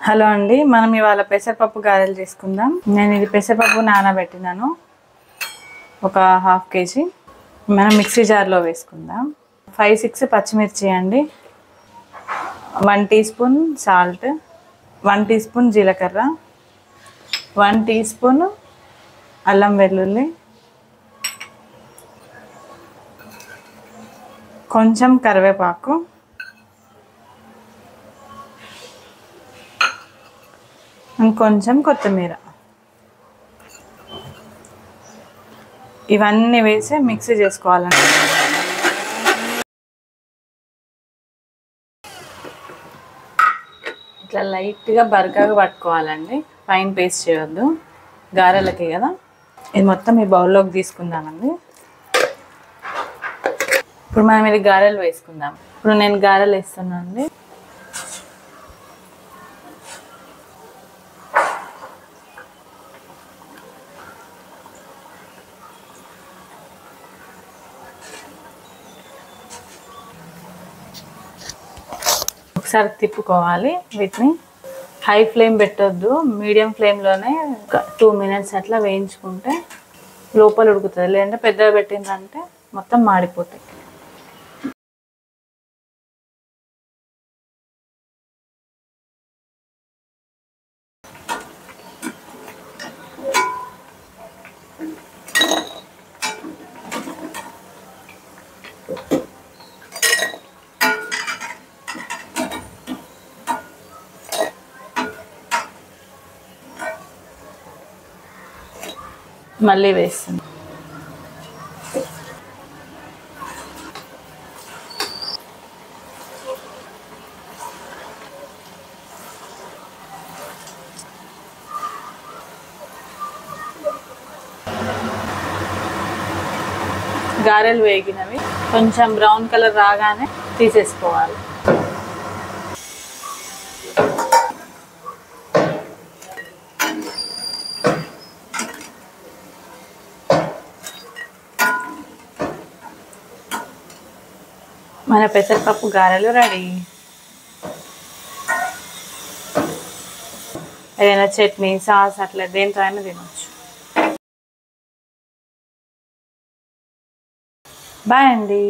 Hello అండి, మనం ఇవాళ పెసరపప్పు గారెలు చేసుకుందాం. నేను ఇది పెసరపప్పు నానబెట్టినాను ఒక హాఫ్ కేజీ. మనం మిక్సీ జార్లో వేసుకుందాం. 5-6 పచ్చిమిర్చి అండి, 1 teaspoon salt, 1 teaspoon జీలకర్ర, 1 టీ స్పూన్ అల్లం వెల్లుల్లి, కొంచెం కరివేపాకు, కొంచెం కొత్తిమీర. ఇవన్నీ వేసి మిక్సీ చేసుకోవాలండి. ఇట్లా లైట్గా బరకగా పట్టుకోవాలండి, ఫైన్ పేస్ట్ చేయొద్దు, గారెలకి కదా. ఇది మొత్తం ఈ బౌల్లోకి తీసుకుందామండి. ఇప్పుడు మనం ఇది గారెలు వేసుకుందాం. ఇప్పుడు నేను గారెలు వేస్తున్నాను అండి. ఒకసారి తిప్పుకోవాలి. వీటిని హై ఫ్లేమ్ పెట్టొద్దు, మీడియం ఫ్లేమ్లోనే 2 మినిట్స్ అట్లా వేయించుకుంటే లోపల ఉడుకుతుంది. లేదంటే పెద్దగా పెట్టిందంటే మొత్తం మాడిపోతాయి. మళ్ళీ వేస్తుంది. గారెలు వేగినవి, కొంచెం బ్రౌన్ కలర్ రాగానే తీసేసుకోవాలి. మన పెసరపప్పు గారెలు రెడీ. ఏదైనా చట్నీ, సాస్ అట్లా దేంతో అయినా తినొచ్చు. బాయ్ అండి.